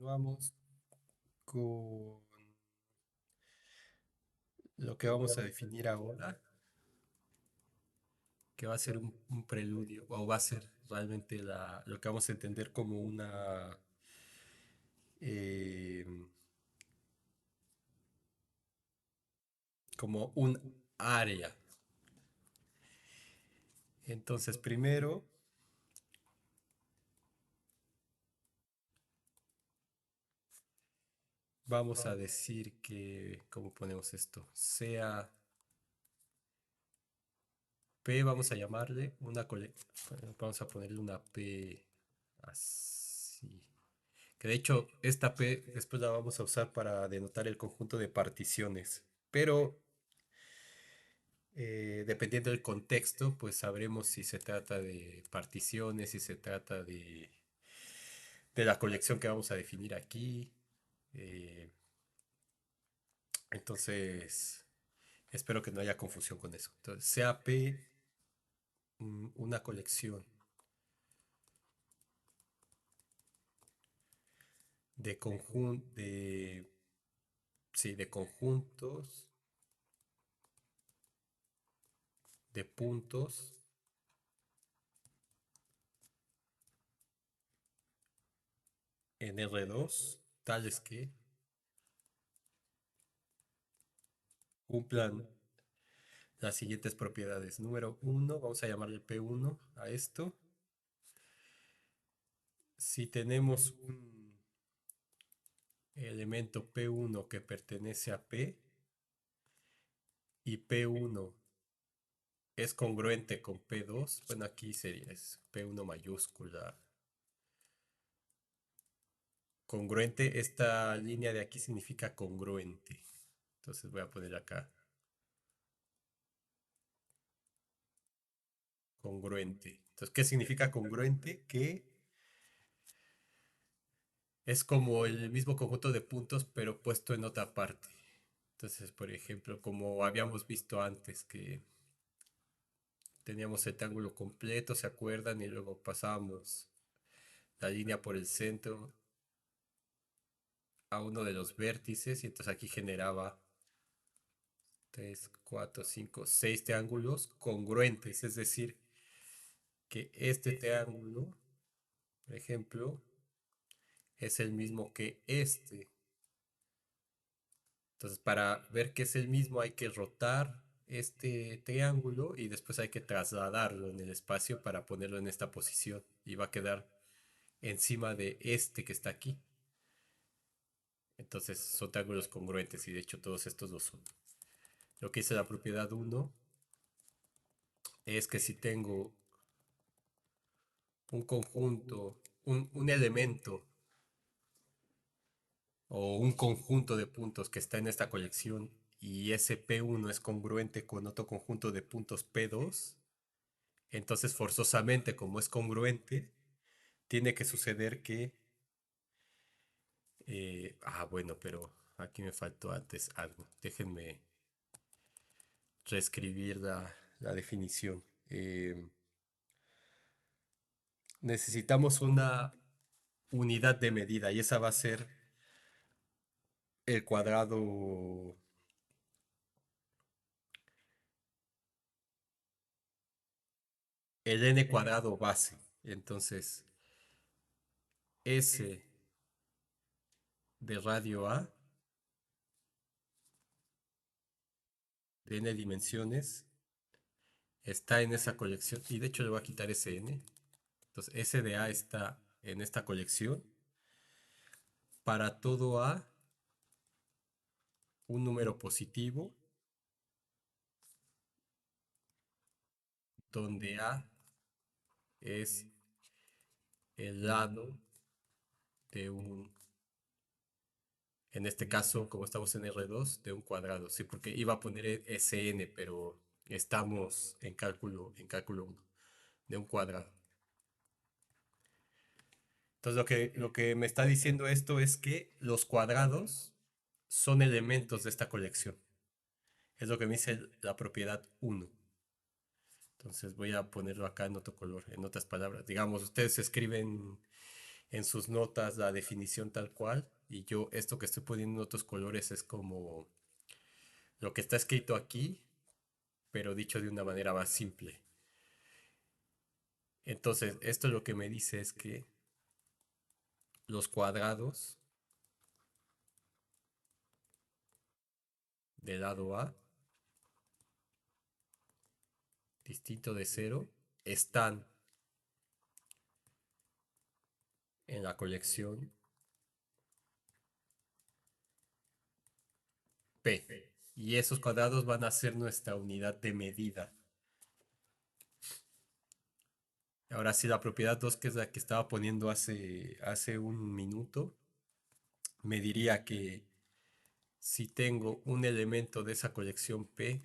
continuamos con lo que vamos a definir ahora, que va a ser un preludio, o va a ser realmente lo que vamos a entender como eh, como un área. Entonces, primero vamos a decir que, ¿cómo ponemos esto? Sea P, vamos a llamarle vamos a ponerle una P así. Que de hecho, esta P después la vamos a usar para denotar el conjunto de particiones. Pero dependiendo del contexto, pues sabremos si se trata de particiones, si se trata de la colección que vamos a definir aquí. eh, entonces, espero que no haya confusión con eso. Entonces, sea P una colección de conjuntos de puntos en R2, tales que cumplan las siguientes propiedades. Número uno, vamos a llamarle P1 a esto. Si tenemos un elemento P1 que pertenece a P y P1 es congruente con P2, bueno, aquí sería P1 mayúscula. Congruente, esta línea de aquí significa congruente. Entonces voy a poner acá congruente. Entonces, ¿qué significa congruente? Que es como el mismo conjunto de puntos, pero puesto en otra parte. Entonces, por ejemplo, como habíamos visto antes, que teníamos el triángulo completo, ¿se acuerdan? Y luego pasábamos la línea por el centro a uno de los vértices, y entonces aquí generaba 3, 4, 5, 6 triángulos congruentes, es decir, que este triángulo, por ejemplo, es el mismo que este. Entonces, para ver que es el mismo hay que rotar este triángulo y después hay que trasladarlo en el espacio para ponerlo en esta posición y va a quedar encima de este que está aquí. Entonces son triángulos congruentes y de hecho todos estos lo son. Lo que dice la propiedad uno es que si tengo un conjunto, un elemento o un conjunto de puntos que está en esta colección y ese P1 es congruente con otro conjunto de puntos P2, entonces forzosamente como es congruente, tiene que suceder que... bueno, pero aquí me faltó antes algo. Déjenme reescribir la definición. Necesitamos una unidad de medida y esa va a ser el cuadrado, el n cuadrado base. Entonces, S de radio A de n dimensiones está en esa colección. Y de hecho le voy a quitar ese n. Entonces, S de A está en esta colección. Para todo A, un número positivo, donde A es el lado de en este caso, como estamos en R2, de un cuadrado. Sí, porque iba a poner Sn, pero estamos en cálculo uno de un cuadrado. Entonces lo que me está diciendo esto es que los cuadrados son elementos de esta colección. Es lo que me dice la propiedad uno. Entonces voy a ponerlo acá en otro color, en otras palabras. Digamos, ustedes escriben en sus notas la definición tal cual. Y yo esto que estoy poniendo en otros colores es como lo que está escrito aquí, pero dicho de una manera más simple. Entonces, esto lo que me dice es que los cuadrados del lado A, distinto de cero, están en la colección P. Y esos cuadrados van a ser nuestra unidad de medida. Ahora sí, la propiedad 2, que es la que estaba poniendo hace un minuto, me diría que si tengo un elemento de esa colección P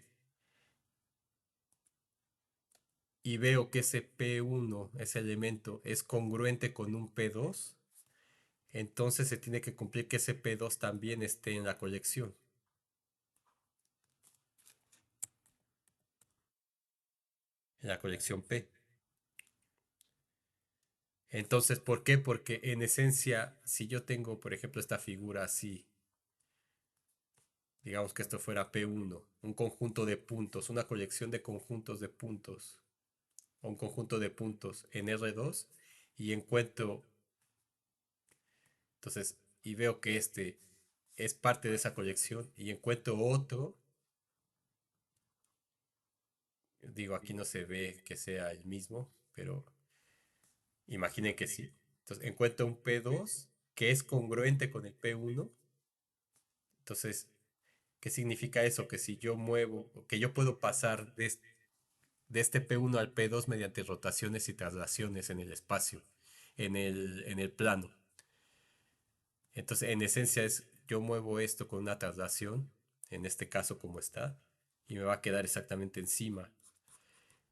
y veo que ese P1, ese elemento, es congruente con un P2, entonces se tiene que cumplir que ese P2 también esté en la colección, P. Entonces, ¿por qué? Porque en esencia, si yo tengo, por ejemplo, esta figura así, digamos que esto fuera P1, un conjunto de puntos, una colección de conjuntos de puntos, o un conjunto de puntos en R2, y encuentro, entonces, y veo que este es parte de esa colección, y encuentro otro, digo, aquí no se ve que sea el mismo, pero imaginen que sí. Entonces, encuentro un P2 que es congruente con el P1, entonces, ¿qué significa eso? Que si yo muevo, que yo puedo pasar de este P1 al P2 mediante rotaciones y traslaciones en el espacio, en el plano. Entonces, en esencia es, yo muevo esto con una traslación, en este caso como está, y me va a quedar exactamente encima.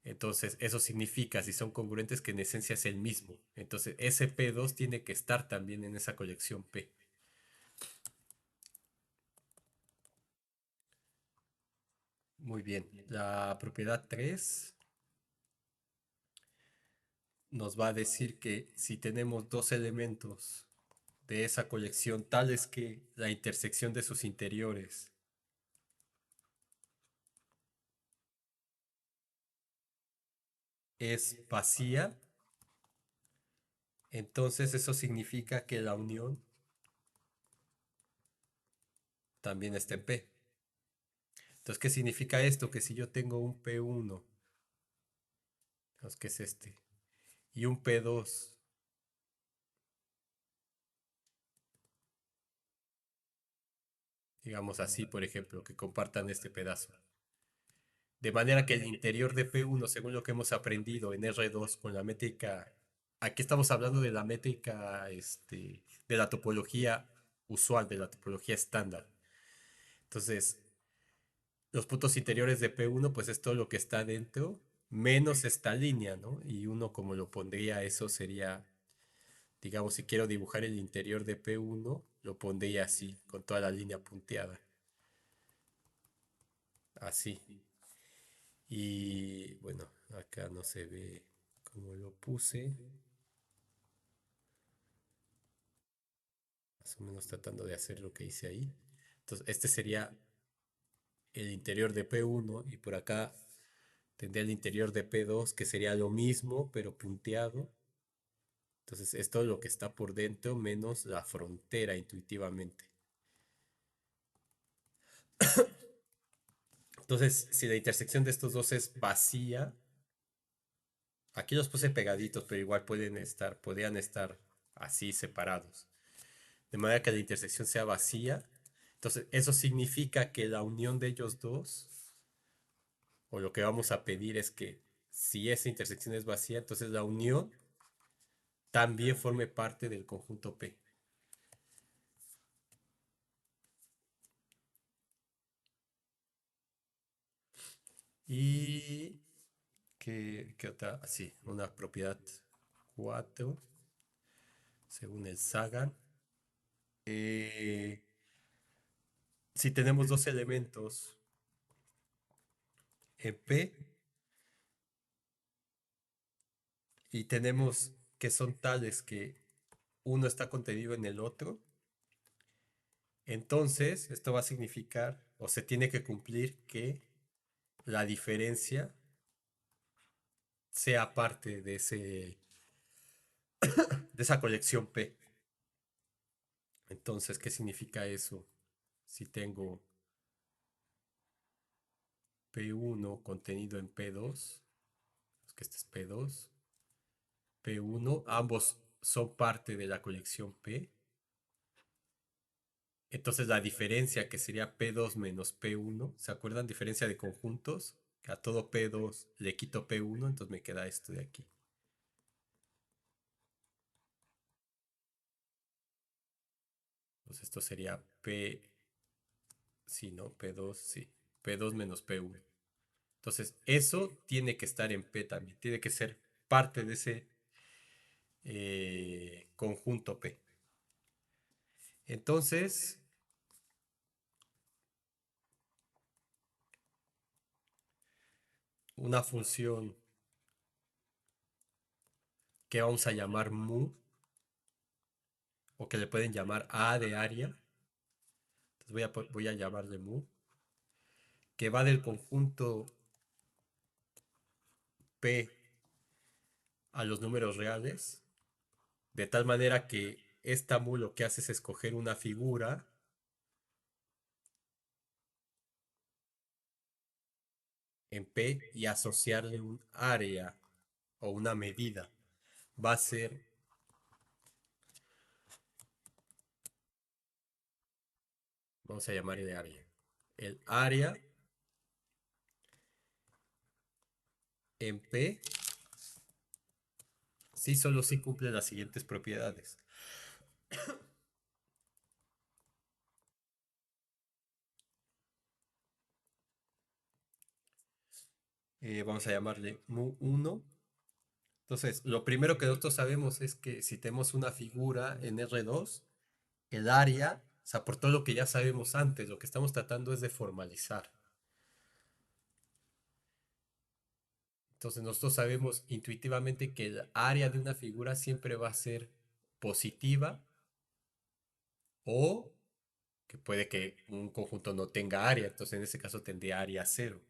Entonces, eso significa, si son congruentes, que en esencia es el mismo. Entonces, ese P2 tiene que estar también en esa colección P. Muy bien. La propiedad 3 nos va a decir que si tenemos dos elementos de esa colección tales que la intersección de sus interiores es vacía, entonces eso significa que la unión también está en P. Entonces, ¿qué significa esto? Que si yo tengo un P1, digamos que es este, y un P2, digamos así, por ejemplo, que compartan este pedazo. De manera que el interior de P1, según lo que hemos aprendido en R2 con la métrica, aquí estamos hablando de la métrica, de la topología usual, de la topología estándar. Entonces, los puntos interiores de P1, pues es todo lo que está dentro, menos esta línea, ¿no? Y uno como lo pondría, eso sería, digamos, si quiero dibujar el interior de P1, lo pondría así, con toda la línea punteada, así. Y bueno, acá no se ve cómo lo puse, más o menos tratando de hacer lo que hice ahí. Entonces, este sería el interior de P1 y por acá tendría el interior de P2, que sería lo mismo, pero punteado. Entonces, es todo lo que está por dentro menos la frontera intuitivamente. Entonces, si la intersección de estos dos es vacía, aquí los puse pegaditos, pero igual podrían estar así separados. De manera que la intersección sea vacía. Entonces, eso significa que la unión de ellos dos, o lo que vamos a pedir es que si esa intersección es vacía, entonces la unión también forme parte del conjunto P. Y ¿qué otra? Sí, una propiedad 4 según el Sagan. Eh, si tenemos dos elementos en P y tenemos que son tales que uno está contenido en el otro, entonces esto va a significar, o se tiene que cumplir, que la diferencia sea parte de esa colección P. Entonces, ¿qué significa eso? Si tengo P1 contenido en P2, es que este es P2, P1, ambos son parte de la colección P. Entonces la diferencia que sería P2 menos P1, ¿se acuerdan? Diferencia de conjuntos. A todo P2 le quito P1, entonces me queda esto de aquí. Entonces esto sería P, sí, ¿no? P2, sí. P2 menos P1. Entonces eso tiene que estar en P también. Tiene que ser parte de ese conjunto P. Entonces, una función que vamos a llamar mu, o que le pueden llamar A de área, entonces voy a llamarle mu, que va del conjunto P a los números reales, de tal manera que esta mu lo que hace es escoger una figura en P y asociarle un área o una medida. Va a ser, vamos a llamarle área. El área en P sí solo sí cumple las siguientes propiedades. Vamos a llamarle mu1. Entonces, lo primero que nosotros sabemos es que si tenemos una figura en R2, el área, o sea, por todo lo que ya sabemos antes, lo que estamos tratando es de formalizar. Entonces, nosotros sabemos intuitivamente que el área de una figura siempre va a ser positiva o que puede que un conjunto no tenga área, entonces en ese caso tendría área cero.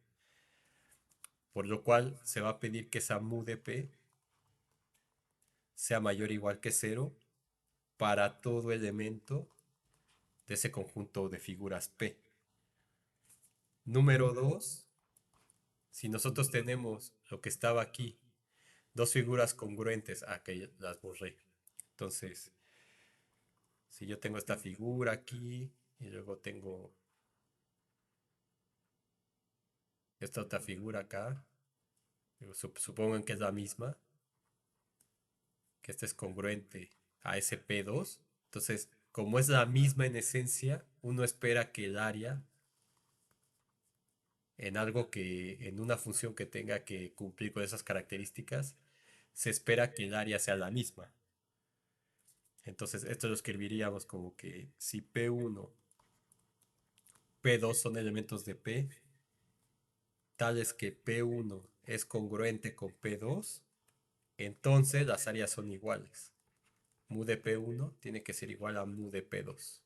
Por lo cual se va a pedir que esa mu de P sea mayor o igual que cero para todo elemento de ese conjunto de figuras P. Número 2, si nosotros tenemos lo que estaba aquí, dos figuras congruentes, que las borré. Entonces, si yo tengo esta figura aquí y luego tengo esta otra figura acá, supongo que es la misma, que esta es congruente a ese P2. Entonces, como es la misma en esencia, uno espera que el área en algo que, en una función que tenga que cumplir con esas características, se espera que el área sea la misma. Entonces, esto lo escribiríamos como que si P1, P2 son elementos de P, tales que P1 es congruente con P2, entonces las áreas son iguales. Mu de P1 tiene que ser igual a mu de P2.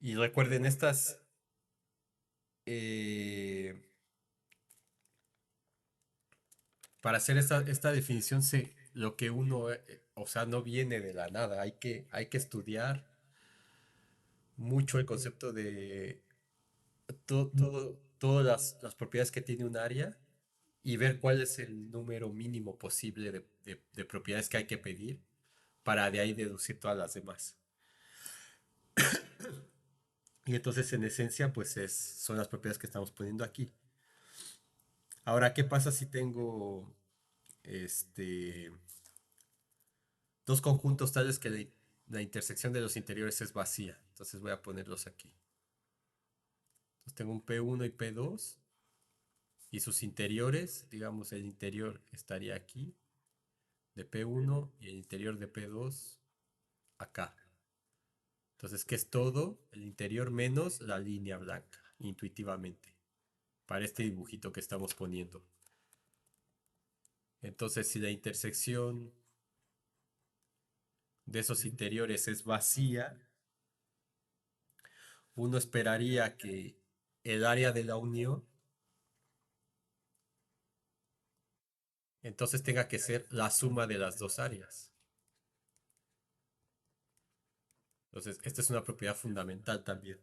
Y recuerden, eh, para hacer esta definición, lo que uno, o sea, no viene de la nada. Hay que estudiar mucho el concepto de todas las propiedades que tiene un área y ver cuál es el número mínimo posible de propiedades que hay que pedir para de ahí deducir todas las demás. Y entonces, en esencia, pues son las propiedades que estamos poniendo aquí. Ahora, ¿qué pasa si tengo este, dos conjuntos tales que la intersección de los interiores es vacía? Entonces voy a ponerlos aquí. Entonces tengo un P1 y P2 y sus interiores, digamos, el interior estaría aquí de P1 y el interior de P2 acá. Entonces, ¿qué es todo? El interior menos la línea blanca, intuitivamente. para este dibujito que estamos poniendo. Entonces, si la intersección de esos interiores es vacía, uno esperaría que el área de la unión entonces tenga que ser la suma de las dos áreas. Entonces, esta es una propiedad fundamental también.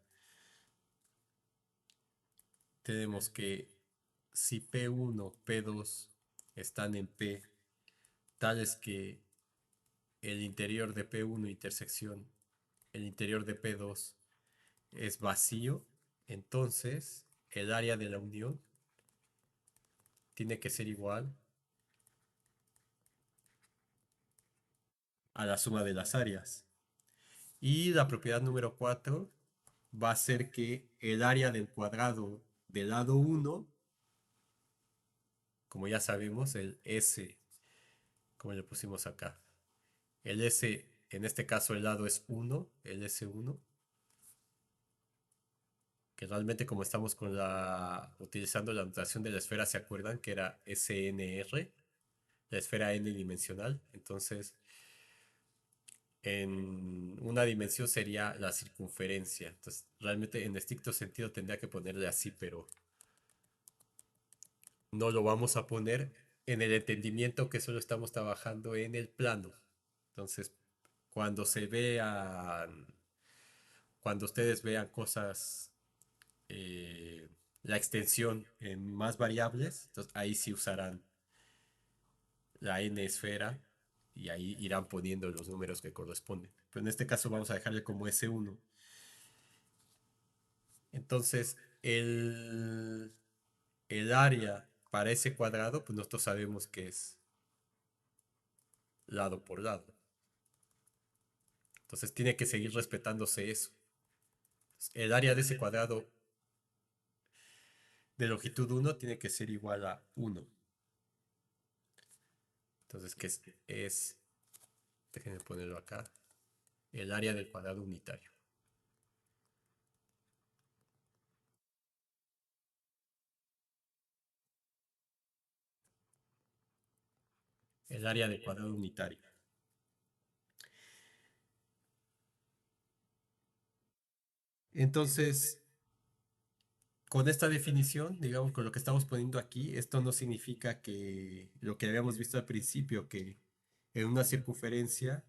Tenemos que si P1, P2 están en P, tales que el interior de P1 intersección, el interior de P2 es vacío, entonces el área de la unión tiene que ser igual a la suma de las áreas. Y la propiedad número 4 va a ser que el área del cuadrado del lado 1, como ya sabemos, el S, como le pusimos acá, el S, en este caso el lado es 1, el S1, que realmente como estamos utilizando la notación de la esfera, ¿se acuerdan que era SNR? La esfera n dimensional. Entonces, en una dimensión sería la circunferencia. Entonces, realmente en estricto sentido tendría que ponerle así, pero no lo vamos a poner en el entendimiento que solo estamos trabajando en el plano. Entonces, cuando se vean, cuando ustedes vean cosas, eh, la extensión en más variables, entonces ahí sí usarán la n esfera y ahí irán poniendo los números que corresponden. Pero en este caso vamos a dejarle como S1. Entonces, el área para ese cuadrado, pues nosotros sabemos que es lado por lado. Entonces tiene que seguir respetándose eso. El área de ese cuadrado de longitud 1 tiene que ser igual a 1. Entonces, que es, déjenme ponerlo acá, el área del cuadrado unitario. El área del cuadrado unitario. Entonces, con esta definición, digamos, con lo que estamos poniendo aquí, esto no significa que lo que habíamos visto al principio, que en una circunferencia,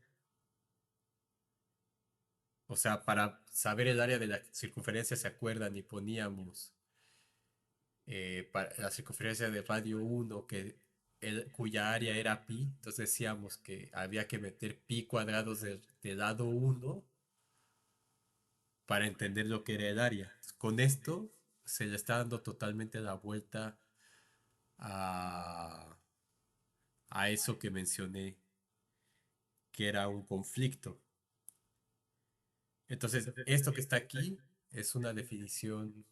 o sea, para saber el área de la circunferencia, ¿se acuerdan? Y poníamos para la circunferencia de radio 1 cuya área era pi, entonces decíamos que había que meter pi cuadrados del lado 1 para entender lo que era el área. Con esto se le está dando totalmente la vuelta a, a eso que mencioné, que era un conflicto. Entonces, esto que está aquí es una definición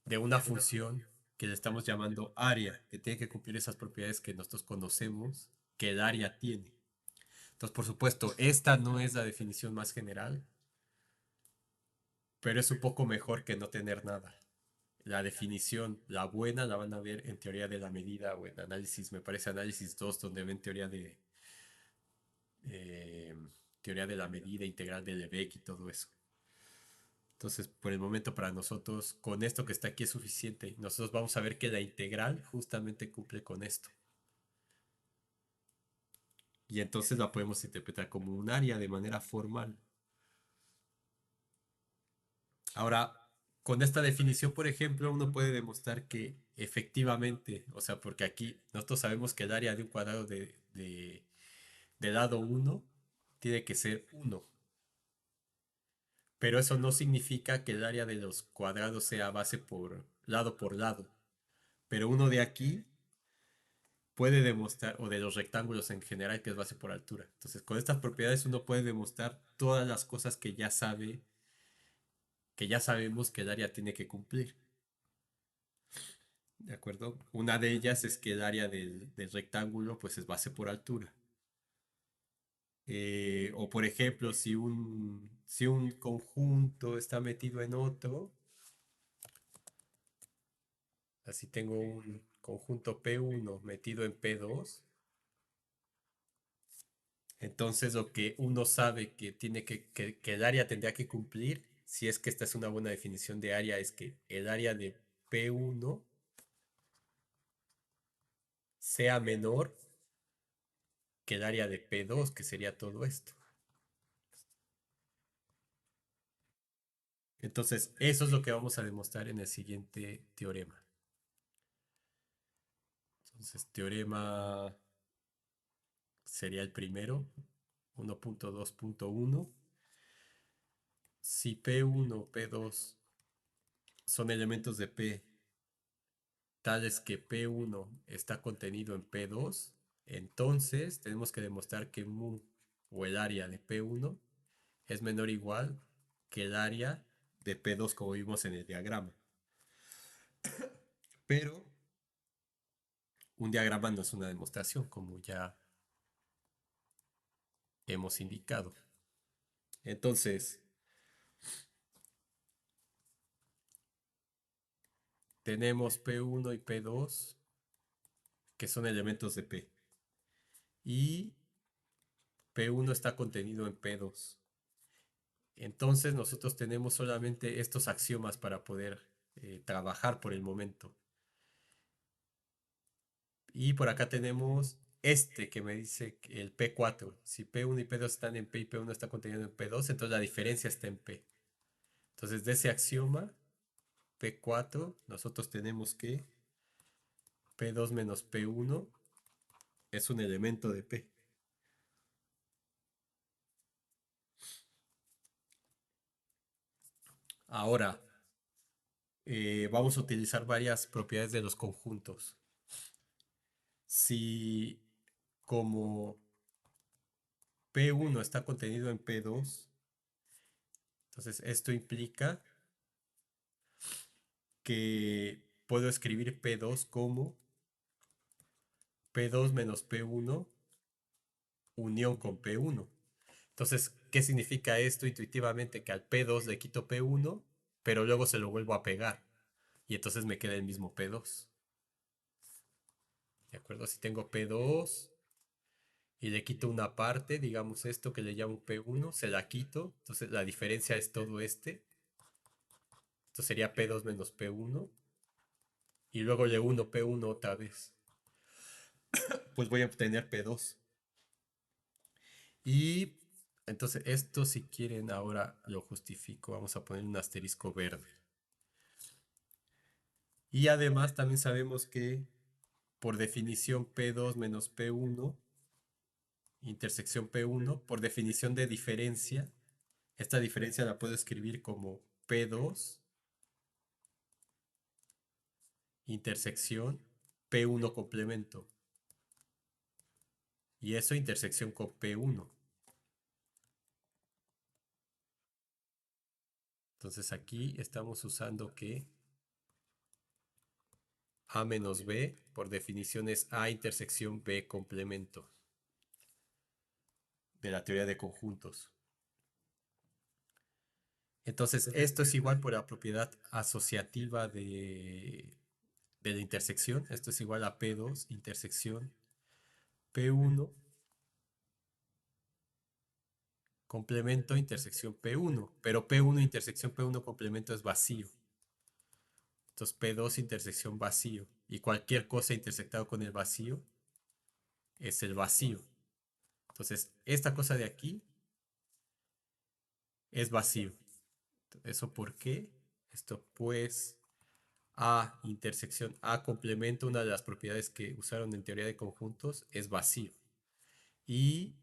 de una función que le estamos llamando área, que tiene que cumplir esas propiedades que nosotros conocemos que el área tiene. Entonces, por supuesto, esta no es la definición más general, pero es un poco mejor que no tener nada. La definición, la buena, la van a ver en teoría de la medida o en análisis, me parece análisis 2 donde ven eh, teoría de la medida integral de Lebesgue y todo eso. Entonces, por el momento para nosotros, con esto que está aquí es suficiente. Nosotros vamos a ver que la integral justamente cumple con esto. Y entonces la podemos interpretar como un área de manera formal. Ahora, con esta definición, por ejemplo, uno puede demostrar que efectivamente, o sea, porque aquí nosotros sabemos que el área de un cuadrado de lado 1 tiene que ser 1. Pero eso no significa que el área de los cuadrados sea base por lado. Pero uno de aquí puede demostrar, o de los rectángulos en general, que es base por altura. Entonces, con estas propiedades uno puede demostrar todas las cosas que ya sabemos que el área tiene que cumplir. ¿De acuerdo? Una de ellas es que el área del rectángulo pues es base por altura. O por ejemplo, si un conjunto está metido en otro, Así tengo un conjunto P1 metido en P2. Entonces lo que uno sabe que tiene que el área tendría que cumplir, si es que esta es una buena definición de área, es que el área de P1 sea menor que el área de P2, que sería todo esto. Entonces, eso es lo que vamos a demostrar en el siguiente teorema. Entonces, teorema sería el primero, 1.2.1. Si P1, P2 son elementos de P tales que P1 está contenido en P2, entonces tenemos que demostrar que mu o el área de P1 es menor o igual que el área de P2 como vimos en el diagrama. Pero un diagrama no es una demostración, como ya hemos indicado. Entonces, tenemos P1 y P2, que son elementos de P. Y P1 está contenido en P2. Entonces, nosotros tenemos solamente estos axiomas para poder trabajar por el momento. Y por acá tenemos este que me dice que el P4. Si P1 y P2 están en P y P1 está contenido en P2, entonces la diferencia está en P. Entonces, de ese axioma, P4, nosotros tenemos que P2 menos P1 es un elemento de P. Ahora, vamos a utilizar varias propiedades de los conjuntos. Si como P1 está contenido en P2, entonces esto implica que puedo escribir P2 como P2 menos P1 unión con P1. Entonces, ¿qué significa esto intuitivamente? Que al P2 le quito P1, pero luego se lo vuelvo a pegar. Y entonces me queda el mismo P2. ¿De acuerdo? Si tengo P2 y le quito una parte, digamos esto que le llamo P1, se la quito. Entonces la diferencia es todo este. Esto sería P2 menos P1. Y luego le uno P1 otra vez. Pues voy a obtener P2. Y entonces esto si quieren ahora lo justifico. Vamos a poner un asterisco verde. Y además también sabemos que por definición P2 menos P1, intersección P1, por definición de diferencia, esta diferencia la puedo escribir como P2 intersección P1 complemento. Y eso intersección con P1. Entonces aquí estamos usando que A menos B por definición es A intersección B complemento de la teoría de conjuntos. Entonces esto es igual por la propiedad asociativa de la intersección. Esto es igual a P2 intersección P1 complemento intersección P1. Pero P1 intersección P1 complemento es vacío. Entonces P2 intersección vacío. Y cualquier cosa intersectado con el vacío es el vacío. Entonces esta cosa de aquí es vacío. ¿Eso por qué? Esto pues A intersección A complemento, una de las propiedades que usaron en teoría de conjuntos es vacío. Y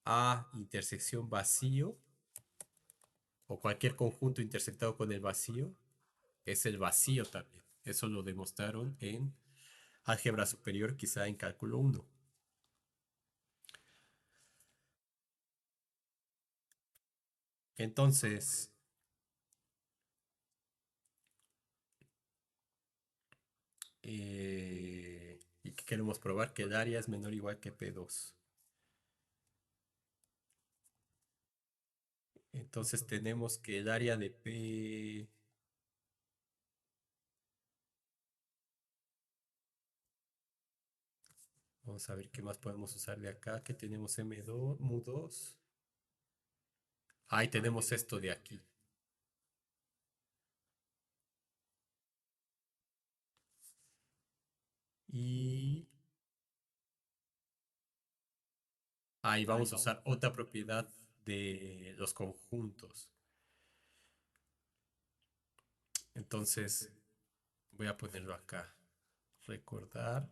A intersección vacío o cualquier conjunto intersectado con el vacío es el vacío también. Eso lo demostraron en álgebra superior, quizá en cálculo 1. Entonces, ¿y qué queremos probar? Que el área es menor o igual que P2. Entonces tenemos que el área de P Vamos a ver qué más podemos usar de acá. Que tenemos M2, mu2. Ahí tenemos esto de aquí. Y ahí vamos a usar otra propiedad de los conjuntos. Entonces, voy a ponerlo acá. Recordar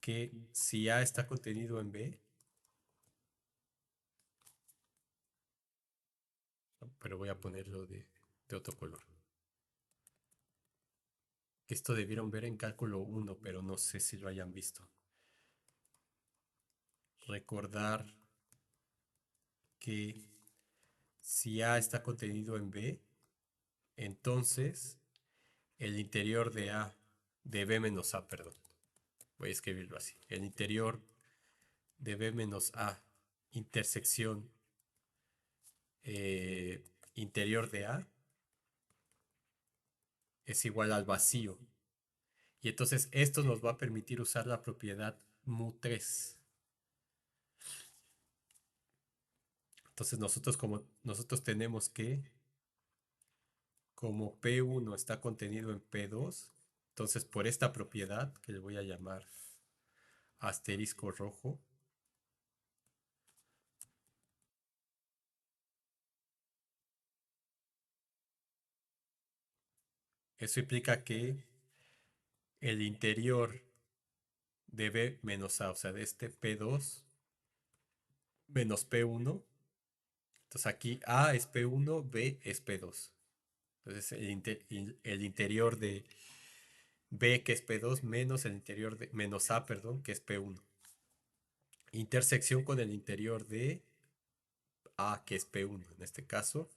que si A está contenido en B, pero voy a ponerlo de otro color. Esto debieron ver en cálculo 1, pero no sé si lo hayan visto. Recordar que si A está contenido en B, entonces el interior de A, de B menos A, perdón. Voy a escribirlo así. El interior de B menos A, intersección eh, interior de A, es igual al vacío. Y entonces esto nos va a permitir usar la propiedad mu3. Entonces nosotros tenemos que, como P1 está contenido en P2, entonces por esta propiedad, que le voy a llamar asterisco rojo, eso implica que el interior de B menos A, o sea, de este P2 menos P1, entonces aquí A es P1, B es P2. Entonces el interior de B, que es P2, menos el interior de, menos A, perdón, que es P1. Intersección con el interior de A, que es P1 en este caso,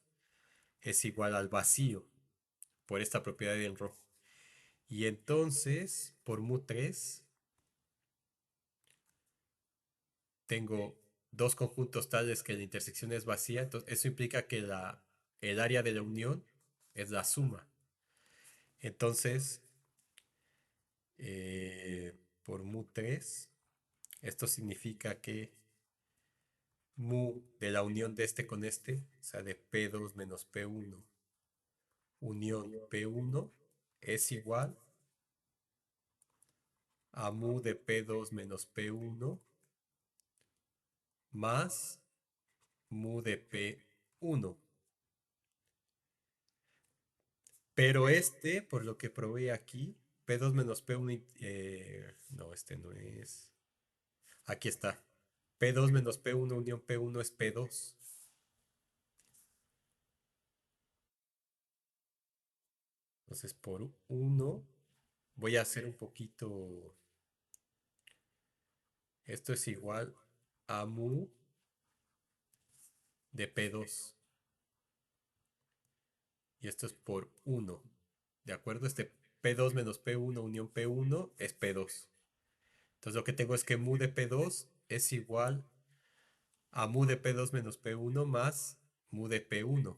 es igual al vacío por esta propiedad del rojo. Y entonces, por mu3, tengo dos conjuntos tales que la intersección es vacía. Entonces, eso implica que el área de la unión es la suma. Entonces, por mu3, esto significa que mu de la unión de este con este, o sea, de P2 menos P1, unión P1, es igual a mu de P2 menos P1 más mu de P1. Pero este, por lo que probé aquí, P2 menos P1, no, este no es. Aquí está. P2 menos P1 unión P1 es P2. Entonces, por 1, voy a hacer un poquito. Esto es igual a mu de P2. Y esto es por 1. ¿De acuerdo? Este P2 menos P1 unión P1 es P2. Entonces lo que tengo es que mu de P2 es igual a mu de P2 menos P1 más mu de P1.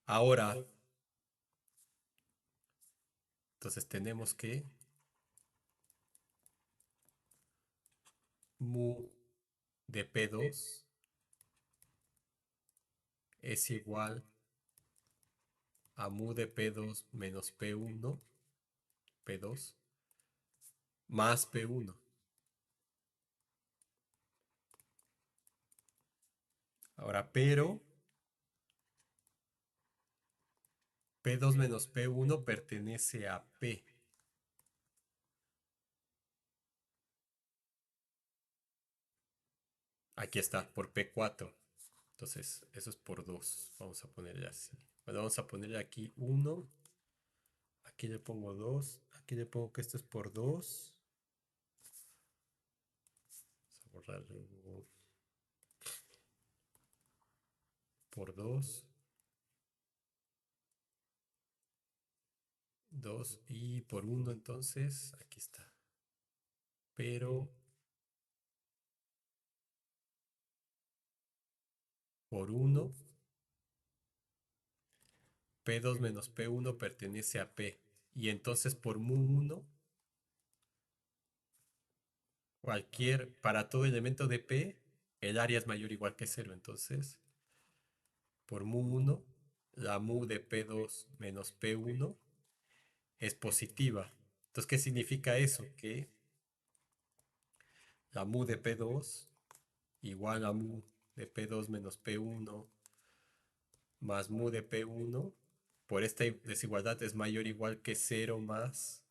Ahora, entonces tenemos que mu de P2 es igual a mu de P2 menos P1, P2, más P1. Ahora, pero P2 menos P1 pertenece a P. Aquí está, por P4. Entonces, eso es por 2. Vamos a ponerle así. Bueno, vamos a ponerle aquí 1. Aquí le pongo 2. Aquí le pongo que esto es por 2. Vamos a borrarlo por 2. 2 y por 1 entonces. Aquí está. Pero por 1, P2 menos P1 pertenece a P. Y entonces por mu1, para todo elemento de P, el área es mayor o igual que cero. Entonces, por mu1, la mu de P2 menos P1 es positiva. Entonces, ¿qué significa eso? Que la mu de P2 igual a mu de P2 menos P1 más mu de P1 por esta desigualdad es mayor o igual que cero más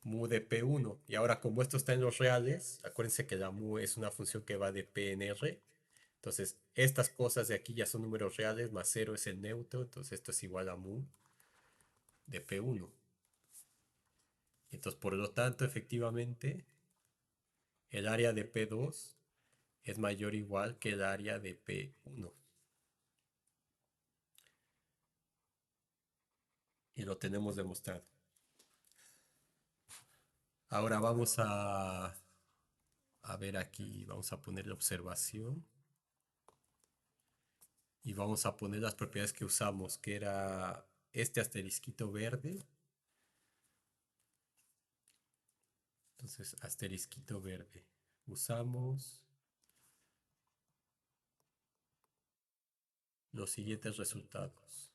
mu de P1. Y ahora como esto está en los reales, acuérdense que la mu es una función que va de P en R. Entonces, estas cosas de aquí ya son números reales, más cero es el neutro, entonces esto es igual a mu de P1. Entonces, por lo tanto, efectivamente, el área de P2 es mayor o igual que el área de P1. Y lo tenemos demostrado. Ahora a ver aquí, vamos a poner la observación y vamos a poner las propiedades que usamos, que era este asterisquito verde. Entonces, asterisquito verde. Usamos los siguientes resultados.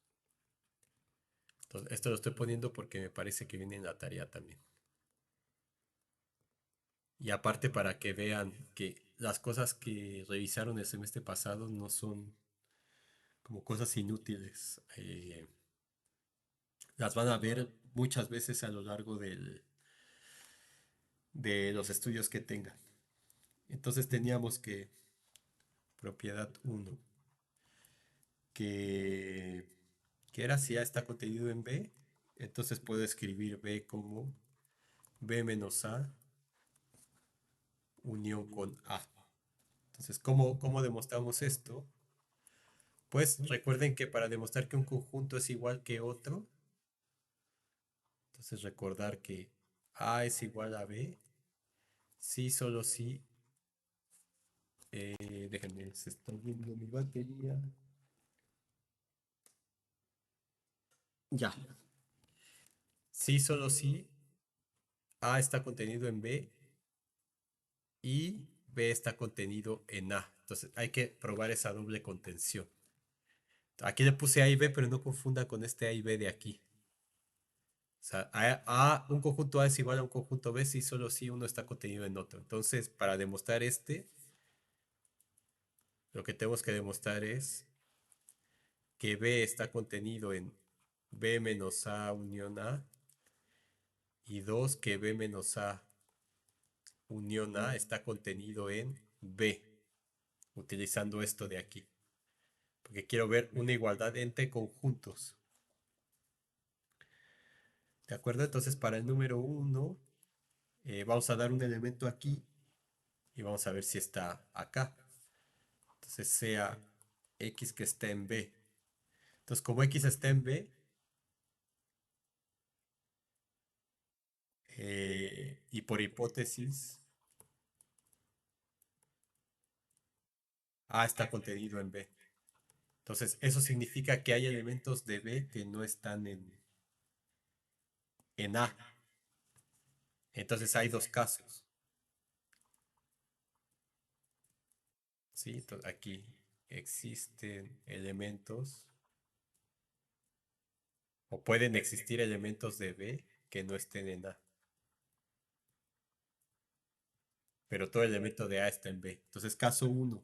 Entonces, esto lo estoy poniendo porque me parece que viene en la tarea también. Y aparte para que vean que las cosas que revisaron el semestre pasado no son como cosas inútiles. Las van a ver muchas veces a lo largo de los estudios que tengan. Entonces teníamos que propiedad uno que, que era si A está contenido en B, entonces puedo escribir B como B menos A unión con A. Entonces, ¿cómo demostramos esto? Pues recuerden que para demostrar que un conjunto es igual que otro, entonces recordar que A es igual a B, sí, solo sí. Déjenme, se está viendo mi batería. Ya. Sí, solo sí. A está contenido en B y B está contenido en A. Entonces hay que probar esa doble contención. Aquí le puse A y B, pero no confunda con este A y B de aquí. O sea, un conjunto A es igual a un conjunto B si solo si uno está contenido en otro. Entonces, para demostrar lo que tenemos que demostrar es que B está contenido en B menos A unión A y 2 que B menos A unión A está contenido en B, utilizando esto de aquí. Porque quiero ver una igualdad entre conjuntos. ¿De acuerdo? Entonces, para el número 1, vamos a dar un elemento aquí y vamos a ver si está acá. Entonces, sea X que está en B. Entonces, como X está en B, y por hipótesis, A está contenido en B. Entonces, eso significa que hay elementos de B que no están en A. Entonces, hay dos casos. ¿Sí? Entonces, aquí existen elementos o pueden existir elementos de B que no estén en A. Pero todo elemento de A está en B. Entonces, caso 1,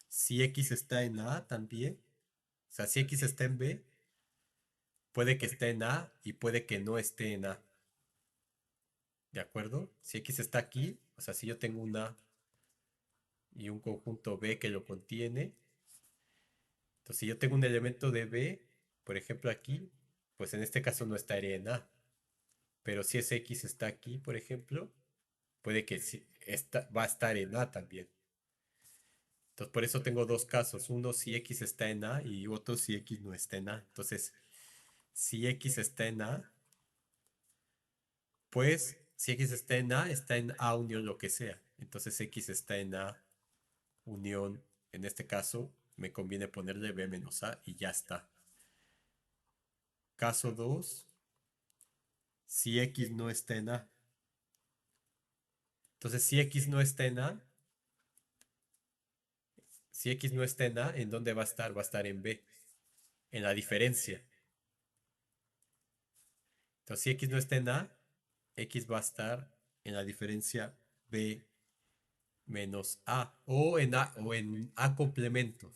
si X está en A también, o sea, si X está en B, puede que esté en A y puede que no esté en A. ¿De acuerdo? Si X está aquí, o sea, si yo tengo un A y un conjunto B que lo contiene, entonces si yo tengo un elemento de B, por ejemplo aquí, pues en este caso no estaría en A. Pero si ese X está aquí, por ejemplo, puede que va a estar en A también. Entonces por eso tengo dos casos. Uno si X está en A y otro si X no está en A. Entonces, si X está en A, pues si X está en A unión lo que sea. Entonces X está en A unión, en este caso, me conviene ponerle B menos A y ya está. Caso 2, si X no está en A. Entonces, si X no está en A, si X no está en A, ¿en dónde va a estar? Va a estar en B, en la diferencia. Entonces, si X no está en A, X va a estar en la diferencia B menos A o en A complemento.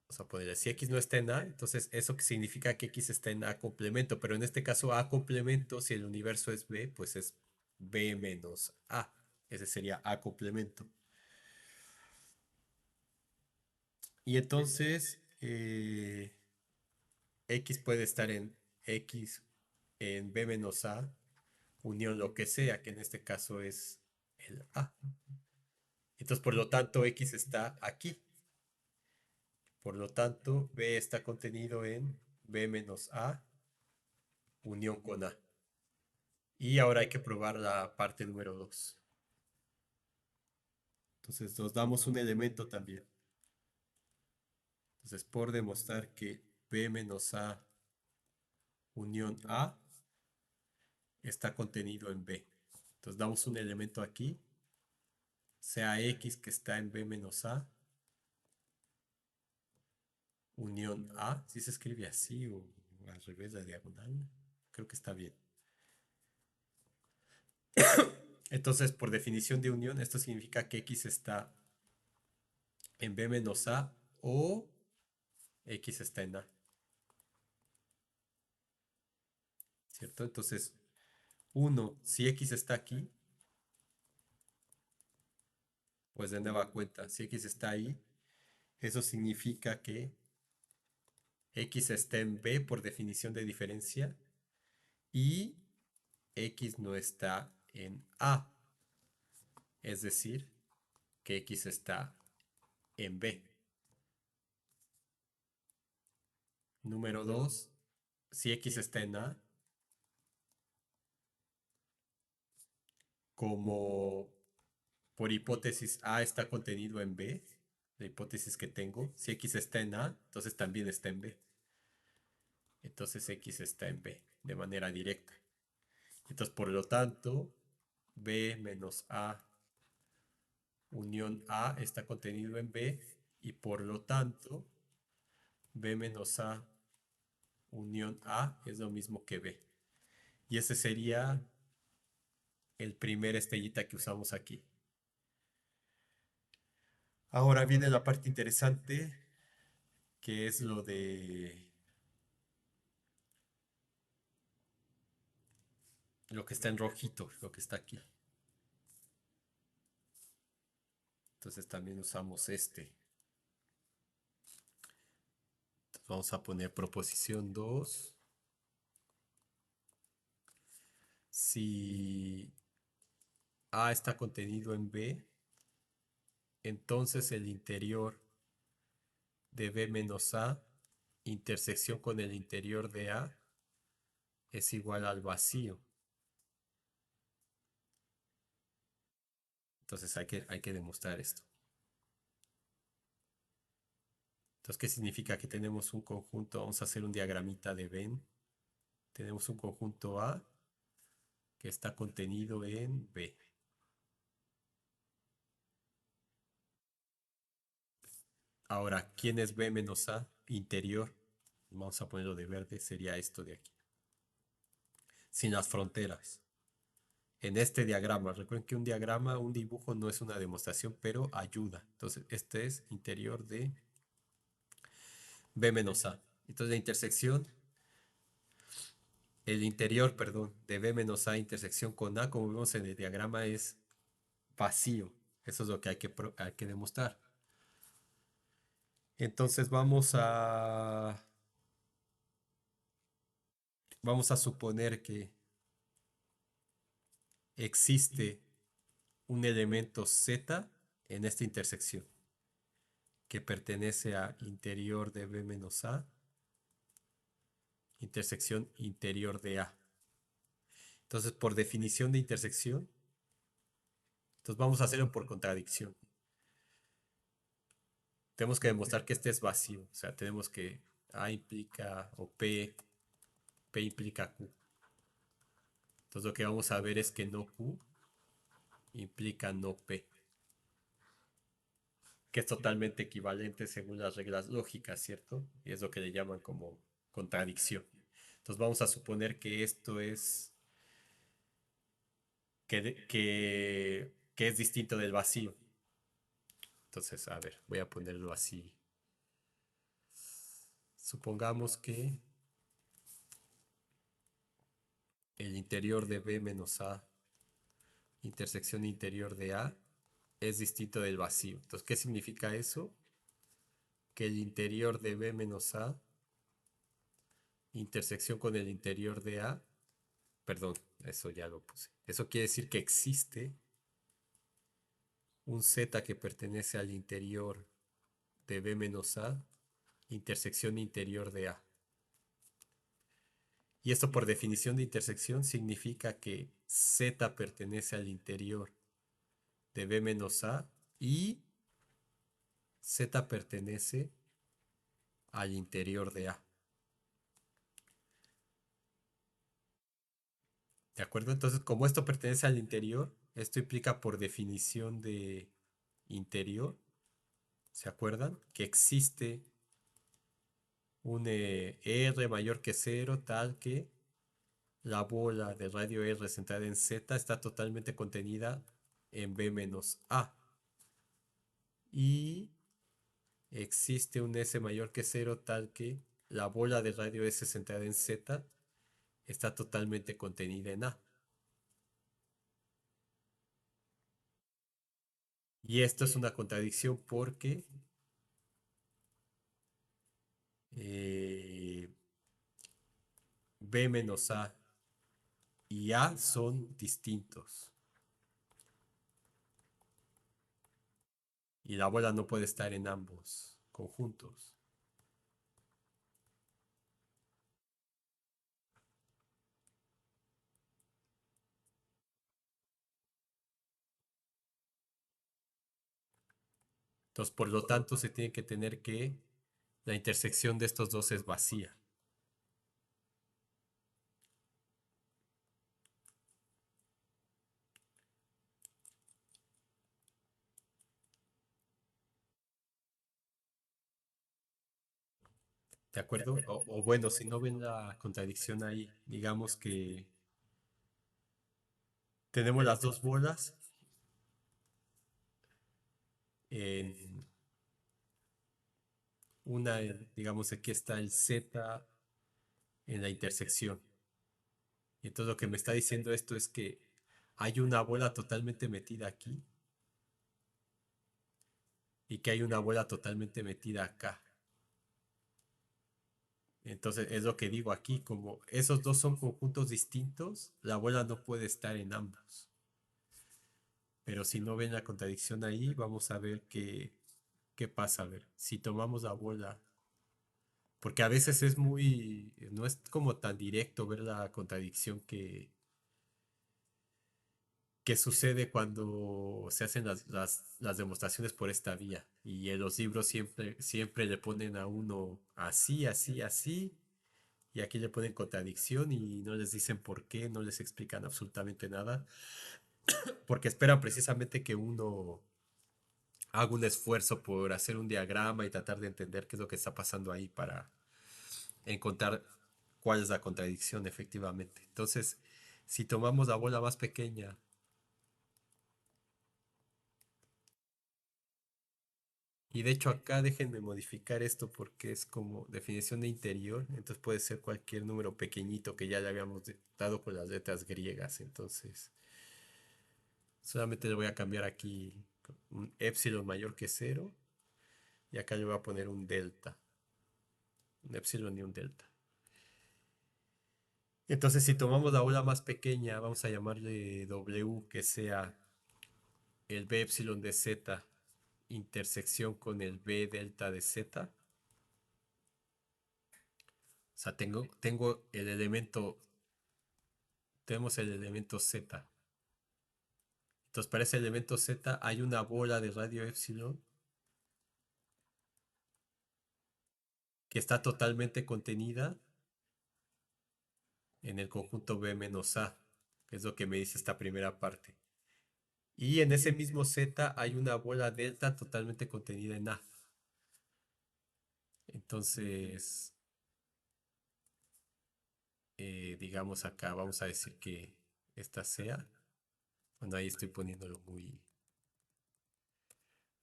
Vamos a ponerle, si X no está en A, entonces eso que significa que X está en A complemento, pero en este caso A complemento, si el universo es B, pues es B menos A. Ese sería A complemento. Y entonces X puede estar en X en B menos A, unión lo que sea, que en este caso es el A. Entonces, por lo tanto, X está aquí. Por lo tanto, B está contenido en B menos A, unión con A. Y ahora hay que probar la parte número 2. Entonces, nos damos un elemento también. Entonces, por demostrar que B menos A, unión A, está contenido en B. Entonces, damos un elemento aquí, sea X que está en B menos A, unión A, si se escribe así o al revés la diagonal, creo que está bien. Entonces, por definición de unión, esto significa que X está en B menos A o X está en A, ¿cierto? Entonces, si X está aquí, pues de nueva cuenta, si X está ahí, eso significa que X está en B por definición de diferencia y X no está en A, es decir, que X está en B. Número 2, si X está en A, como por hipótesis A está contenido en B, la hipótesis que tengo, si X está en A, entonces también está en B. Entonces X está en B de manera directa. Entonces, por lo tanto, B menos A unión A está contenido en B y por lo tanto, B menos A unión A es lo mismo que B. Y ese sería el primer estrellita que usamos aquí. Ahora viene la parte interesante, que es lo que está en rojito, lo que está aquí. Entonces también usamos este. Entonces vamos a poner proposición 2. Si A está contenido en B, entonces el interior de B menos A, intersección con el interior de A, es igual al vacío. Entonces hay que demostrar esto. Entonces, ¿qué significa? Que tenemos un conjunto, vamos a hacer un diagramita de Venn. Tenemos un conjunto A que está contenido en B. Ahora, ¿quién es B menos A? Interior. Vamos a ponerlo de verde, sería esto de aquí. Sin las fronteras. En este diagrama, recuerden que un diagrama, un dibujo no es una demostración, pero ayuda. Entonces, este es interior de B menos A. Entonces, la intersección, el interior, perdón, de B menos A intersección con A, como vemos en el diagrama, es vacío. Eso es lo que hay que demostrar. Entonces, vamos a suponer que existe un elemento Z en esta intersección que pertenece a interior de B menos A, intersección interior de A. Entonces, por definición de intersección, entonces vamos a hacerlo por contradicción. Tenemos que demostrar que este es vacío, o sea, tenemos que A implica, o P P implica Q. Entonces lo que vamos a ver es que no Q implica no P, que es totalmente equivalente según las reglas lógicas, ¿cierto? Y es lo que le llaman como contradicción. Entonces vamos a suponer que esto es que es distinto del vacío. Entonces, a ver, voy a ponerlo así. Supongamos que el interior de B menos A, intersección interior de A, es distinto del vacío. Entonces, ¿qué significa eso? Que el interior de B menos A, intersección con el interior de A, perdón, eso ya lo puse. Eso quiere decir que existe un Z que pertenece al interior de B menos A, intersección interior de A. Y esto por definición de intersección significa que Z pertenece al interior de B menos A y Z pertenece al interior de A. ¿De acuerdo? Entonces, como esto pertenece al interior, esto implica por definición de interior, ¿se acuerdan? Que existe un R mayor que cero tal que la bola de radio R centrada en Z está totalmente contenida en B menos A. Y existe un S mayor que cero tal que la bola de radio S centrada en Z está totalmente contenida en A. Y esto es una contradicción porque eh, B menos A y A son distintos. Y la bola no puede estar en ambos conjuntos. Entonces, por lo tanto, se tiene que tener que la intersección de estos dos es vacía. ¿De acuerdo? O bueno, si no ven la contradicción ahí, digamos que tenemos las dos bolas en una, digamos, aquí está el Z en la intersección. Y entonces lo que me está diciendo esto es que hay una bola totalmente metida aquí y que hay una bola totalmente metida acá. Entonces es lo que digo aquí, como esos dos son conjuntos distintos, la bola no puede estar en ambos. Pero si no ven la contradicción ahí, vamos a ver qué pasa. A ver, si tomamos la bola, porque a veces es muy, no es como tan directo ver la contradicción que sucede cuando se hacen las demostraciones por esta vía. Y en los libros siempre le ponen a uno así, así, así, y aquí le ponen contradicción y no les dicen por qué, no les explican absolutamente nada, porque esperan precisamente que uno haga un esfuerzo por hacer un diagrama y tratar de entender qué es lo que está pasando ahí para encontrar cuál es la contradicción efectivamente. Entonces, si tomamos la bola más pequeña, y de hecho acá déjenme modificar esto porque es como definición de interior, entonces puede ser cualquier número pequeñito que ya le habíamos dado con las letras griegas, entonces solamente le voy a cambiar aquí un epsilon mayor que cero y acá le voy a poner un delta, un epsilon y un delta. Entonces si tomamos la bola más pequeña, vamos a llamarle W, que sea el B epsilon de Z intersección con el B delta de Z. O sea, tenemos el elemento Z. Entonces, para ese elemento Z hay una bola de radio epsilon que está totalmente contenida en el conjunto B menos A, que es lo que me dice esta primera parte. Y en ese mismo Z hay una bola delta totalmente contenida en A. Entonces, digamos acá, vamos a decir que esta sea. Bueno, ahí estoy poniéndolo muy.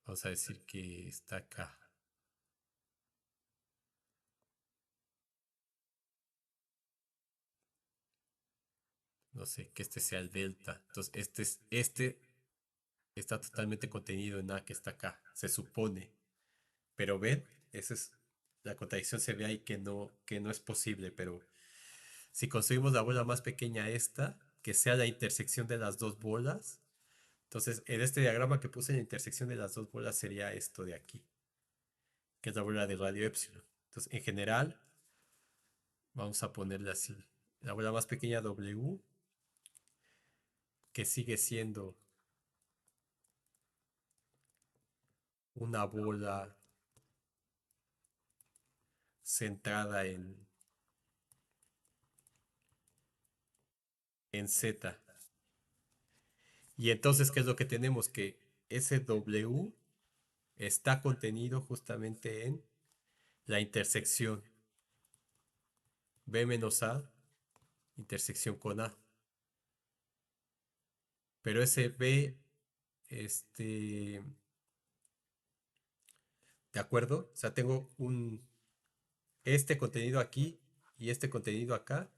Vamos a decir que está acá. No sé, que este sea el delta. Entonces, este está totalmente contenido en A que está acá. Se supone. Pero ven, esa es la contradicción se ve ahí que no es posible, pero si construimos la bola más pequeña esta, que sea la intersección de las dos bolas, entonces en este diagrama que puse la intersección de las dos bolas sería esto de aquí, que es la bola de radio epsilon. Entonces en general vamos a ponerle así, la bola más pequeña W, que sigue siendo una bola centrada en Z. Y entonces, ¿qué es lo que tenemos? Que ese W está contenido justamente en la intersección B menos A, intersección con A. Pero ese B, este, ¿de acuerdo? O sea, tengo este contenido aquí y este contenido acá.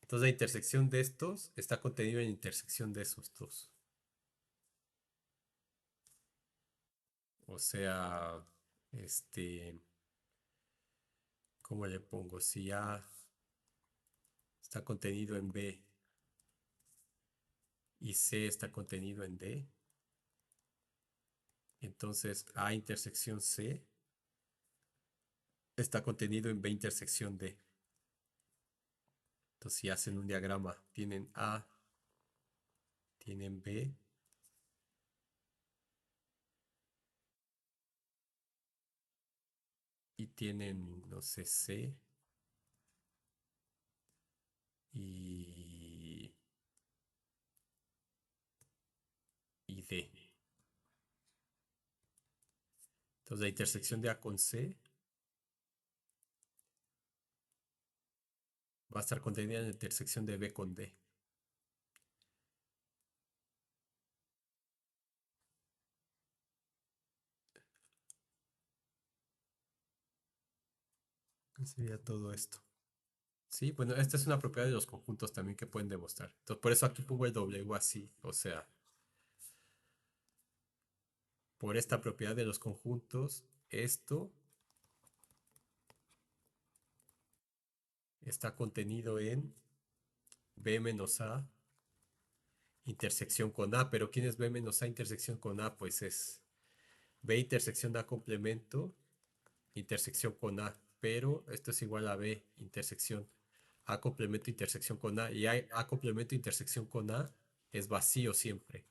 Entonces la intersección de estos está contenido en la intersección de esos dos. O sea, este, ¿cómo le pongo? Si A está contenido en B y C está contenido en D, entonces A intersección C está contenido en B intersección D. Entonces, si hacen un diagrama, tienen A, tienen B y tienen, no sé, C y, y D. Entonces, la intersección de A con C va a estar contenida en la intersección de B con D. ¿Qué sería todo esto? Sí, bueno, esta es una propiedad de los conjuntos también que pueden demostrar. Entonces, por eso aquí pongo el W así. O sea, por esta propiedad de los conjuntos, esto está contenido en B menos A intersección con A. Pero ¿quién es B menos A intersección con A? Pues es B intersección A complemento, intersección con A. Pero esto es igual a B intersección A complemento, intersección con A. Y A complemento, intersección con A es vacío siempre.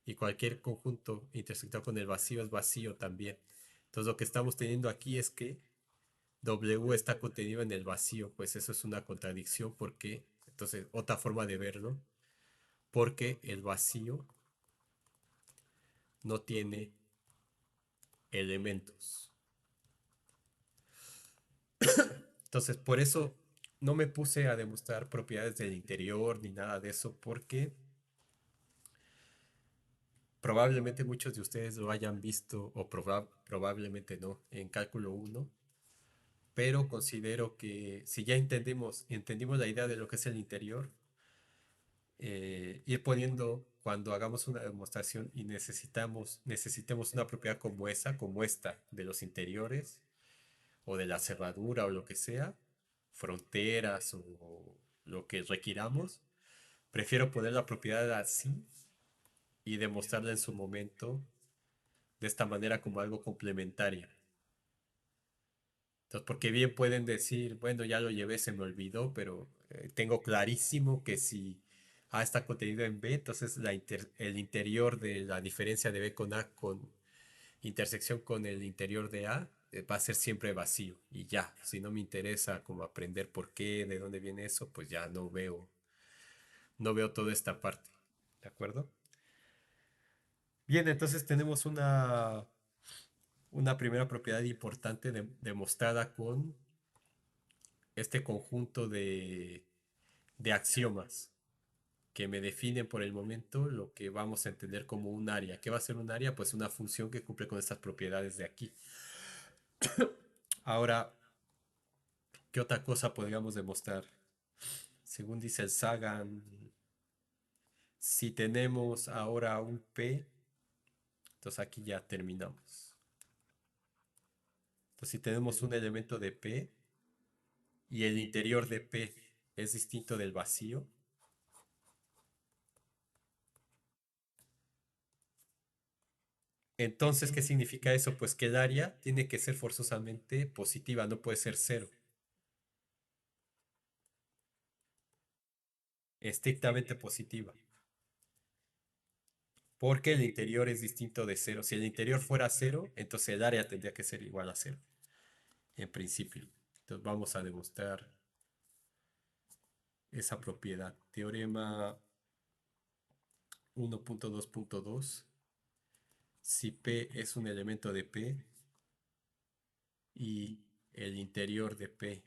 Y cualquier conjunto intersectado con el vacío es vacío también. Entonces lo que estamos teniendo aquí es que W está contenido en el vacío. Pues eso es una contradicción porque, entonces, otra forma de verlo, porque el vacío no tiene elementos. Entonces, por eso no me puse a demostrar propiedades del interior ni nada de eso, porque probablemente muchos de ustedes lo hayan visto o probablemente no en cálculo uno, pero considero que si ya entendimos la idea de lo que es el interior, ir poniendo cuando hagamos una demostración y necesitemos una propiedad como esa, como esta, de los interiores, o de la cerradura o lo que sea, fronteras o lo que requiramos, prefiero poner la propiedad así y demostrarla en su momento de esta manera como algo complementario. Entonces, porque bien pueden decir, bueno, ya lo llevé, se me olvidó, pero tengo clarísimo que si A está contenido en B, entonces el interior de la diferencia de B con A con intersección con el interior de A va a ser siempre vacío y ya. Si no me interesa como aprender por qué, de dónde viene eso, pues ya no veo toda esta parte. ¿De acuerdo? Bien, entonces tenemos una primera propiedad importante demostrada con este conjunto de axiomas que me definen por el momento lo que vamos a entender como un área. ¿Qué va a ser un área? Pues una función que cumple con estas propiedades de aquí. Ahora, ¿qué otra cosa podríamos demostrar? Según dice el Sagan, si tenemos ahora un P, entonces aquí ya terminamos. Entonces, si tenemos un elemento de P y el interior de P es distinto del vacío, entonces, ¿qué significa eso? Pues que el área tiene que ser forzosamente positiva, no puede ser cero, estrictamente positiva, porque el interior es distinto de cero. Si el interior fuera cero, entonces el área tendría que ser igual a cero, en principio. Entonces vamos a demostrar esa propiedad. Teorema 1.2.2. Si P es un elemento de P y el interior de P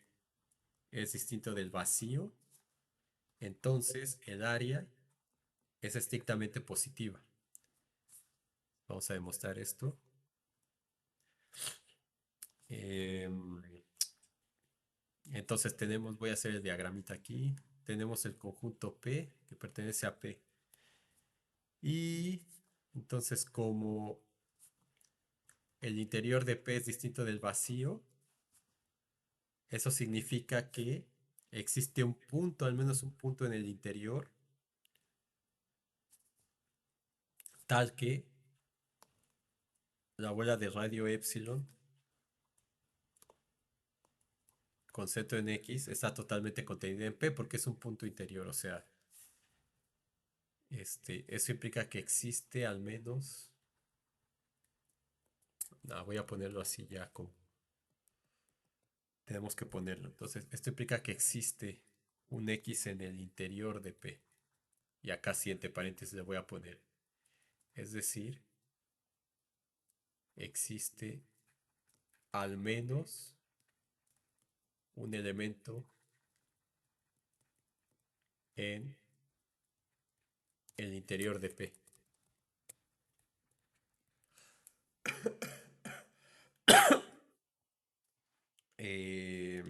es distinto del vacío, entonces el área es estrictamente positiva. Vamos a demostrar esto. Em, entonces voy a hacer el diagramita aquí. Tenemos el conjunto P que pertenece a P. Y entonces como el interior de P es distinto del vacío, eso significa que existe un punto, al menos un punto en el interior, tal que la bola de radio epsilon con centro en X está totalmente contenida en P porque es un punto interior. O sea, eso implica que existe al menos. No, voy a ponerlo así ya como tenemos que ponerlo. Entonces, esto implica que existe un X en el interior de P. Y acá sí entre paréntesis le voy a poner. Es decir, existe al menos un elemento en el interior de P. Eh,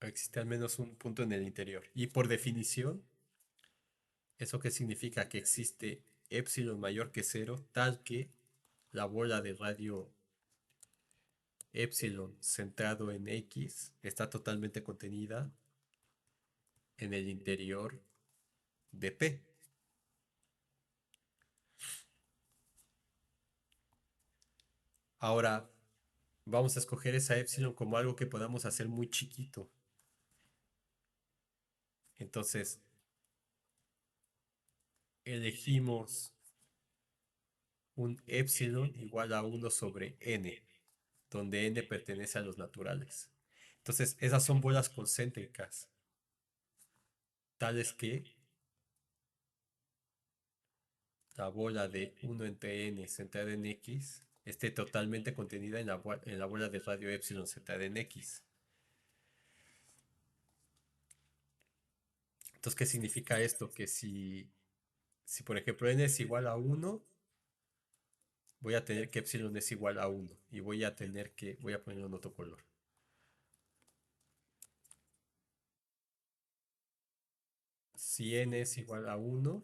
existe al menos un punto en el interior. Y por definición, ¿eso qué significa? Que existe epsilon mayor que cero, tal que la bola de radio epsilon centrado en X está totalmente contenida en el interior de P. Ahora, vamos a escoger esa epsilon como algo que podamos hacer muy chiquito. Entonces, elegimos un epsilon igual a 1 sobre n, donde n pertenece a los naturales. Entonces, esas son bolas concéntricas, tales que la bola de 1 entre n centrada en x esté totalmente contenida en la bola de radio epsilon centrada en x. Entonces, ¿qué significa esto? Que si por ejemplo n es igual a 1, voy a tener que epsilon es igual a 1 y voy a ponerlo en otro color. Si n es igual a 1,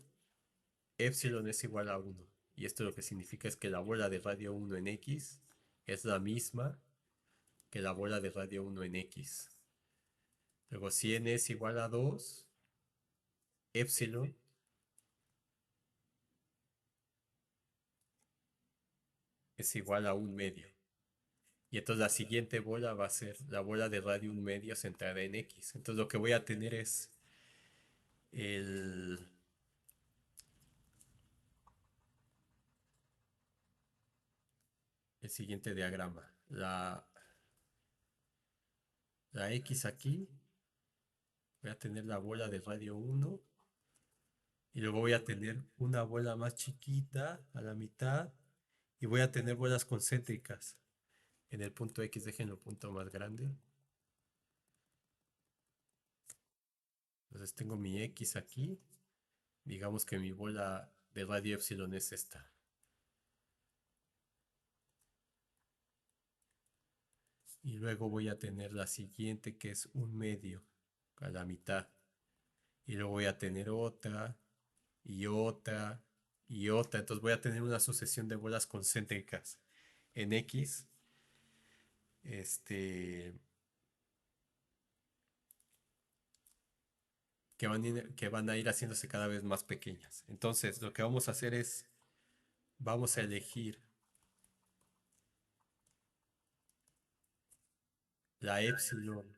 epsilon es igual a 1. Y esto lo que significa es que la bola de radio 1 en x es la misma que la bola de radio 1 en x. Luego, si n es igual a 2, epsilon es igual a un medio. Y entonces la siguiente bola va a ser la bola de radio un medio centrada en X. Entonces lo que voy a tener es el, el siguiente diagrama. La X aquí, voy a tener la bola de radio uno y luego voy a tener una bola más chiquita a la mitad y voy a tener bolas concéntricas. En el punto X, déjenlo punto más grande. Entonces tengo mi X aquí. Digamos que mi bola de radio epsilon es esta. Y luego voy a tener la siguiente que es un medio a la mitad. Y luego voy a tener otra y otra y otra. Entonces voy a tener una sucesión de bolas concéntricas en X. Este, que van a ir haciéndose cada vez más pequeñas. Entonces, lo que vamos a hacer es, vamos a elegir la epsilon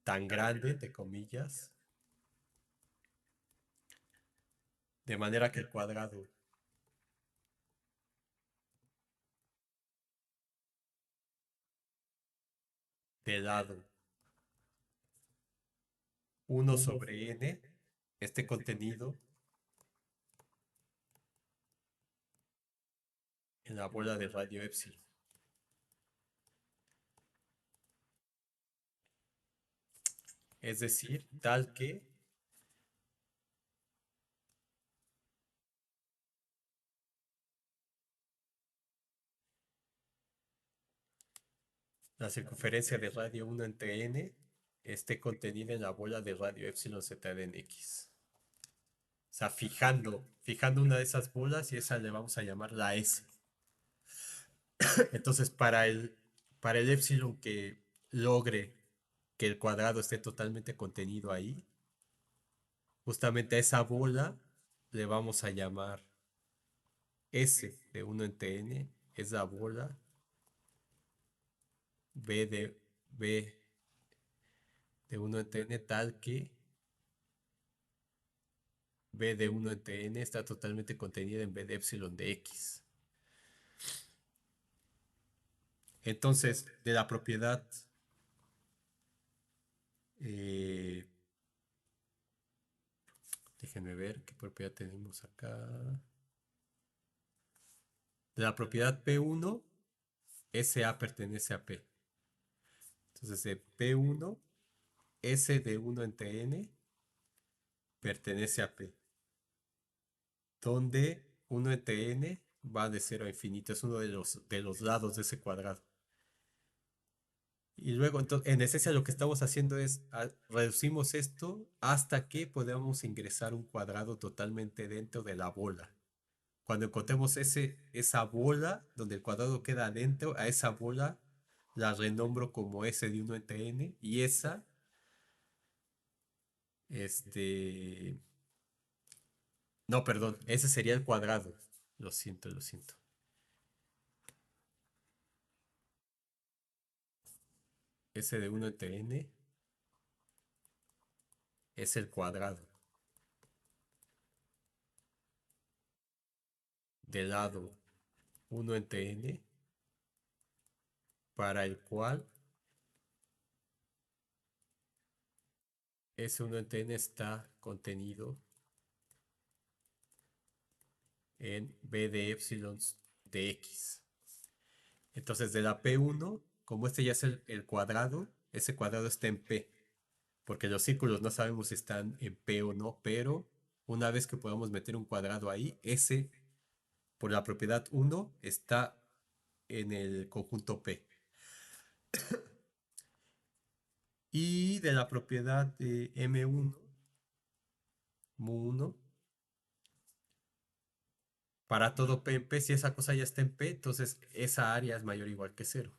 tan grande, de comillas, de manera que el cuadrado del lado 1/n esté contenido en la bola de radio epsilon. Es decir, tal que la circunferencia de radio 1 entre n esté contenida en la bola de radio epsilon z de en X. O sea, fijando una de esas bolas y esa le vamos a llamar la S. Entonces, para el epsilon que logre que el cuadrado esté totalmente contenido ahí, justamente a esa bola le vamos a llamar S de 1 entre n, es la bola B de 1 entre n tal que B de 1 entre n está totalmente contenida en B de epsilon de X. Entonces, de la propiedad, eh, déjenme ver qué propiedad tenemos acá. De la propiedad P1, SA pertenece a P. Entonces, de P1, S de 1 entre n pertenece a P, donde 1 entre n va de 0 a infinito, es uno de los lados de ese cuadrado. Y luego, entonces, en esencia lo que estamos haciendo es reducimos esto hasta que podamos ingresar un cuadrado totalmente dentro de la bola. Cuando encontremos esa bola donde el cuadrado queda adentro, a esa bola la renombro como S de 1 entre n y esa, este, no, perdón, ese sería el cuadrado. Lo siento, lo siento. S de 1 entre n es el cuadrado del lado 1 entre n para el cual S1 entre n está contenido en B de epsilon de X. Entonces de la P1, como este ya es el cuadrado, ese cuadrado está en P, porque los círculos no sabemos si están en P o no, pero una vez que podamos meter un cuadrado ahí, ese, por la propiedad 1, está en el conjunto P. Y de la propiedad de M1, mu1, para todo P en P, si esa cosa ya está en P, entonces esa área es mayor o igual que 0.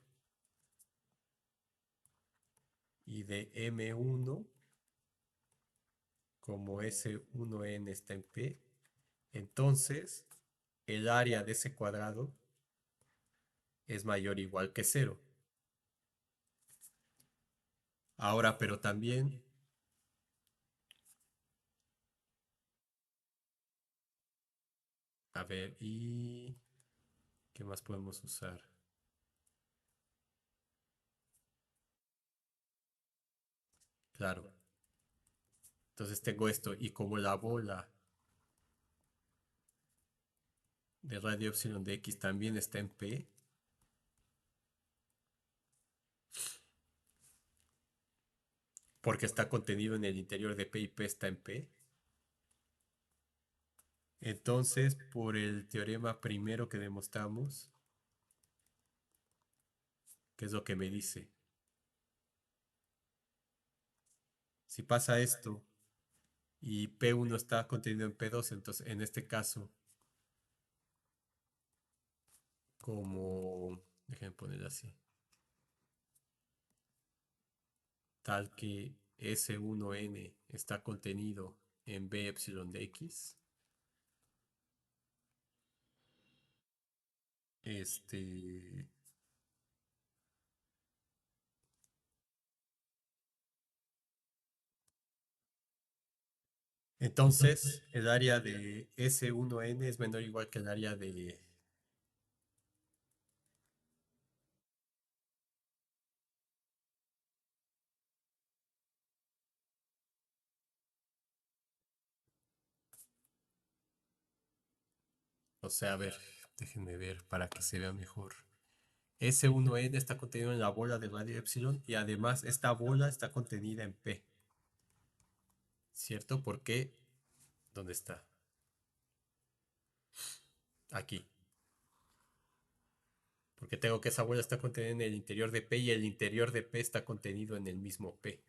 Y de M1, como S1n está en P, entonces el área de ese cuadrado es mayor o igual que 0. Ahora, pero también A ver, ¿y qué más podemos usar? Claro. Entonces tengo esto y como la bola de radio epsilon de x también está en P, porque está contenido en el interior de P y P está en P, entonces por el teorema primero que demostramos, ¿qué es lo que me dice? Si pasa esto y P1 está contenido en P2, entonces en este caso, como, déjenme poner así, tal que S1n está contenido en B epsilon de X, este, entonces el área de S1n es menor o igual que el área de, o sea, a ver, déjenme ver para que se vea mejor. S1n está contenido en la bola de radio epsilon y además esta bola está contenida en P, ¿cierto? ¿Por qué? ¿Dónde está? Aquí. Porque tengo que esa bola está contenida en el interior de P y el interior de P está contenido en el mismo P.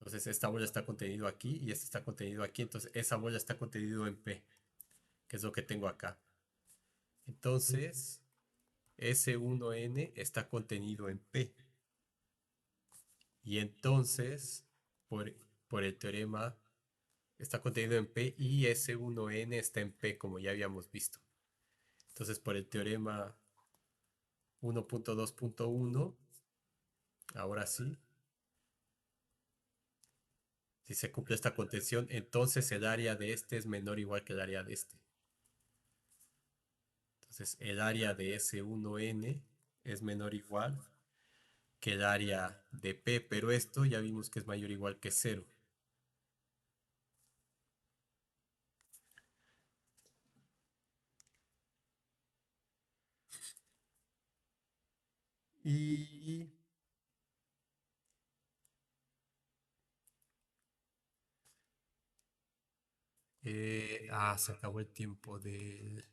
Entonces esta bola está contenido aquí y esta está contenido aquí. Entonces esa bola está contenido en P, que es lo que tengo acá. Entonces S1n está contenido en P. Y entonces, por, por el teorema, está contenido en P y S1n está en P, como ya habíamos visto. Entonces, por el teorema 1.2.1, ahora sí, si se cumple esta contención, entonces el área de este es menor o igual que el área de este. Entonces, el área de S1n es menor o igual que el área de P, pero esto ya vimos que es mayor o igual que cero. Y se acabó el tiempo de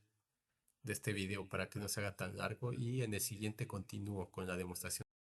este video para que no se haga tan largo y en el siguiente continúo con la demostración.